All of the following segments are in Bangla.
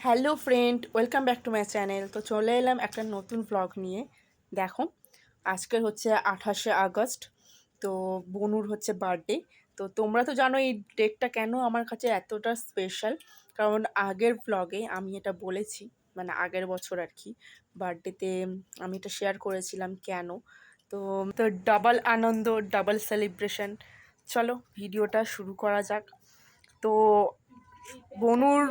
Hello friend, welcome back to my channel. তো চলে এলাম একটা নতুন ব্লগ নিয়ে। দেখো, আজকের হচ্ছে 28শে আগস্ট। তো বনুর হচ্ছে বার্থডে। তো তোমরা তো জানো এই ডেটটা কেন আমার কাছে এতটা স্পেশাল। কারণ আগের ব্লগে আমি এটা বলেছি, মানে আগের বছর আর কি বার্থডেতে আমি এটা শেয়ার করেছিলাম কেন। তো তো ডাবল আনন্দ, ডাবল সেলিব্রেশন। চলো ভিডিওটা শুরু করা যাক। তো বনুর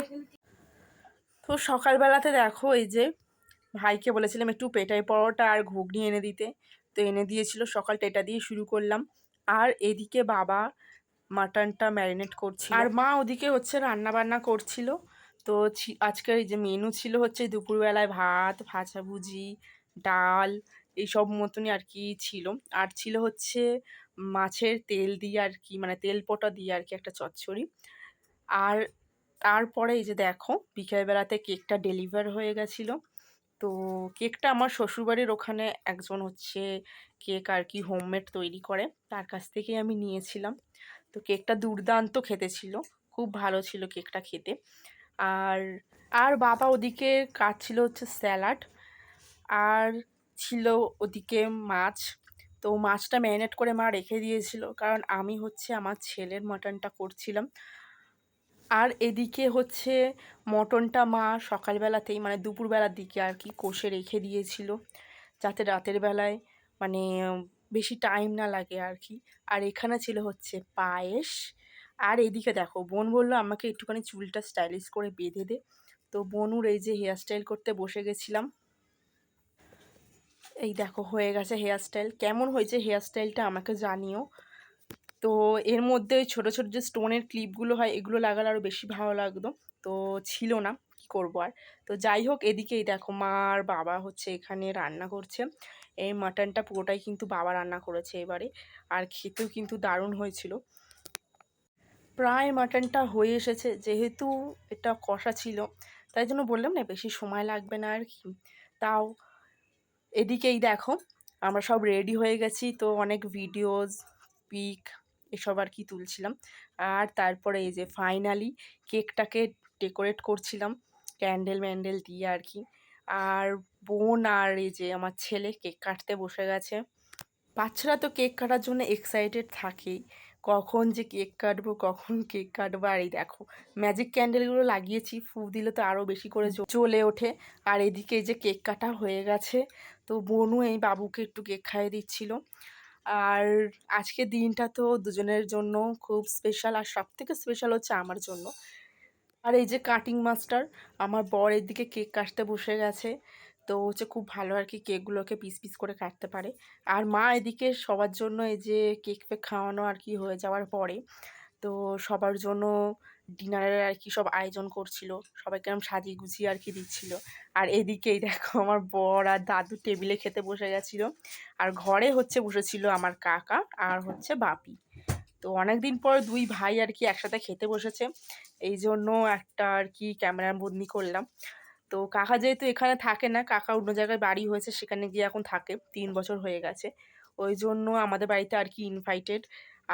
তো সকালবেলাতে দেখো, এই যে ভাইকে বলেছিলাম একটু পেটাই পরোটা আর ঘুগনি এনে দিতে, তো এনে দিয়েছিল। সকালটা এটা দিয়ে শুরু করলাম। আর এদিকে বাবা মাটনটা ম্যারিনেট করছিল, আর মা ওদিকে হচ্ছে রান্না বান্না করছিল। তো আজকের এই যে মেনু ছিল হচ্ছে দুপুরবেলায় ভাত, ভাজাভুজি, ডাল, এইসব মতনই আর কি ছিল। আর ছিল হচ্ছে মাছের তেল দিয়ে আর কি, মানে তেল পোটা দিয়ে আর কি একটা চচ্চড়ি। আর তারপরে এই যে দেখো, বিকেলবেলাতে কেকটা ডেলিভার হয়ে গেছিলো। তো কেকটা আমার শ্বশুরবাড়ির ওখানে একজন হচ্ছে কেক আর কি হোমমেড তৈরি করে, তার কাছ থেকেই আমি নিয়েছিলাম। তো কেকটা দুর্দান্ত খেতে ছিল, খুব ভালো ছিল কেকটা খেতে। আর আর বাবা ওদিকে কাটছিল হচ্ছে স্যালাড, আর ছিল ওদিকে মাছ। তো মাছটা ম্যারিনেট করে মা রেখে দিয়েছিল, কারণ আমি হচ্ছে আমার ছেলের মাটনটা করছিলাম। আর এদিকে হচ্ছে মটনটা মা সকালবেলাতেই, মানে দুপুরবেলার দিকে আর কি কষে রেখে দিয়েছিল, যাতে রাতের বেলায় মানে বেশি টাইম না লাগে আর কি। আর এখানে ছিল হচ্ছে পায়েস। আর এদিকে দেখো, বোন বললো আমাকে একটুখানি চুলটা স্টাইলিশ করে বেঁধে দে। তো বোনুর এই যে হেয়ার স্টাইল করতে বসে গেছিলাম। এই দেখো হয়ে গেছে হেয়ার স্টাইল। কেমন হয়েছে হেয়ার স্টাইলটা আমাকে জানিও। তো এর মধ্যে ওই ছোটো ছোটো যে স্টোনের ক্লিপগুলো হয়, এগুলো লাগালে আরও বেশি ভালো লাগতো। তো ছিল না, কি করবো আর। তো যাই হোক, এদিকেই দেখো মা আর বাবা হচ্ছে এখানে রান্না করছে। এই মাটনটা পুরোটাই কিন্তু বাবা রান্না করেছে এবারে। আর খেতেও কিন্তু দারুণ হয়েছিল। প্রায় মাটনটা হয়ে এসেছে, যেহেতু এটা কষা ছিল তাই জন্য বললাম না বেশি সময় লাগবে না আর কি। তাও এদিকেই দেখো, আমরা সব রেডি হয়ে গেছি। তো অনেক ভিডিওস, পিক এসব আর কি তুলছিলাম। আর তারপরে এই যে ফাইনালি কেকটাকে ডেকোরেট করছিলাম ক্যান্ডেল ম্যান্ডেল দিয়ে আর কি। আর বোন আর এই যে আমার ছেলে কেক কাটতে বসে গেছে। বাচ্চারা তো কেক কাটার জন্য এক্সাইটেড থাকেই, কখন যে কেক কাটবো, কখন কেক কাটবো। আর এই দেখো ম্যাজিক ক্যান্ডেলগুলো লাগিয়েছি, ফু দিলে তো আরও বেশি করে জ্বলে ওঠে। আর এদিকে এই যে কেক কাটা হয়ে গেছে। তো বোনও এই বাবুকে একটু কেক খাইয়ে দিচ্ছিল। আর আজকের দিনটা তো দুজনের জন্য খুব স্পেশাল, আর সব থেকে স্পেশাল হচ্ছে আমার জন্য। আর এই যে কাটিং মাস্টার আমার বর এদিকে কেক কাটতে বসে গেছে। তো হচ্ছে খুব ভালো আর কি কেকগুলোকে পিস পিস করে কাটতে পারে। আর মা এদিকে সবার জন্য এই যে কেক ফেক খাওয়ানো আর কি হয়ে যাওয়ার পরে, তো সবার জন্য ডিনারের আর কি সব আয়োজন করছিল, সবাইকে এরকম সাজিয়ে গুছিয়ে আর কি দিচ্ছিল। আর এদিকেই দেখো আমার বর আর দাদু টেবিলে খেতে বসে গেছিলো। আর ঘরে হচ্ছে বসেছিল আমার কাকা আর হচ্ছে বাপি। তো অনেকদিন পর দুই ভাই আর কি একসাথে খেতে বসেছে, এই জন্য একটা আর কি ক্যামেরা বন্দি করলাম। তো কাকা যেহেতু এখানে থাকে না, কাকা অন্য জায়গায় বাড়ি হয়েছে, সেখানে গিয়ে এখন থাকে, 3 বছর হয়ে গেছে। ওই জন্য আমাদের বাড়িতে আর কি ইনভাইটেড।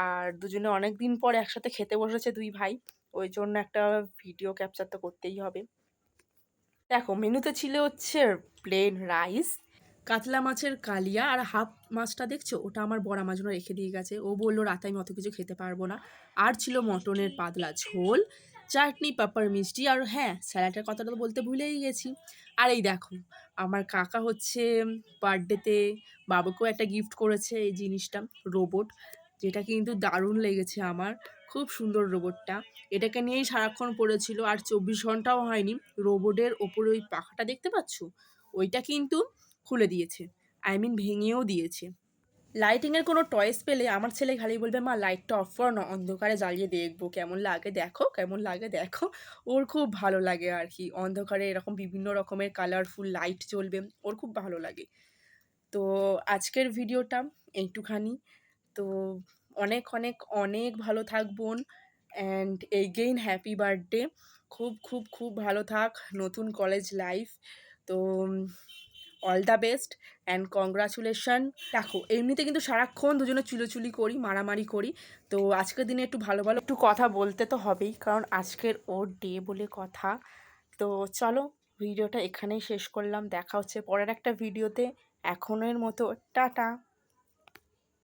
আর দুজনে অনেক দিন পর একসাথে খেতে বসেছে দুই ভাই, ওই জন্য একটা ভিডিও ক্যাপচার তো করতেই হবে। দেখো মেনুতে ছিল হচ্ছে প্লেন রাইস, কাতলা মাছের কালিয়া, আর হাফ মাছটা দেখছো ওটা আমার বড় আমার জন্য রেখে দিয়ে গেছে, ও বললো রাতে আমি অত কিছু খেতে পারবো না। আর ছিল মটনের পাতলা ঝোল, চাটনি, পাঁপড়, মিষ্টি, আর হ্যাঁ স্যালাডের কথাটা তো বলতে ভুলেই গেছি। আর এই দেখো আমার কাকা হচ্ছে বার্থডেতে বাবুকেও একটা গিফট করেছে, এই জিনিসটা রোবট, যেটা কিন্তু দারুণ লেগেছে আমার, খুব সুন্দর রোবটটা। এটাকে নিয়েই সারাক্ষণ পড়েছিল। আর 24 ঘন্টাও হয়নি, রোবটের ওপরে ওই পাখাটা দেখতে পাচ্ছ, ওইটা কিন্তু খুলে দিয়েছে, আই মিন ভেঙেও দিয়েছে। লাইটিংয়ের কোনো টয়েস পেলে আমার ছেলে খালি বলবে মা লাইটটা অফ করো না, অন্ধকারে জ্বালিয়ে দেখবো কেমন লাগে, দেখো কেমন লাগে দেখো। ওর খুব ভালো লাগে আর কি, অন্ধকারে এরকম বিভিন্ন রকমের কালারফুল লাইট জ্বলবে, ওর খুব ভালো লাগে। তো আজকের ভিডিওটা এইটুখানি। তো অনেক অনেক অনেক ভালো থাক বোন, অ্যান্ড এগেইন হ্যাপি বার্থডে। খুব খুব খুব ভালো থাক নতুন কলেজ লাইফ। তো all the best and congratulation. দেখো এমনিতে কিন্তু সারাক্ষণ দুজনে চুলোচুলি করি, মারামারি করি। তো আজকের দিনে একটু ভালো ভালো একটু কথা বলতে তো হবেই, কারণ আজকের ওর ডে বলে কথা। তো চলো ভিডিওটা এখানেই শেষ করলাম, দেখা হচ্ছে পরের একটা ভিডিওতে। এখনের মতো টাটা।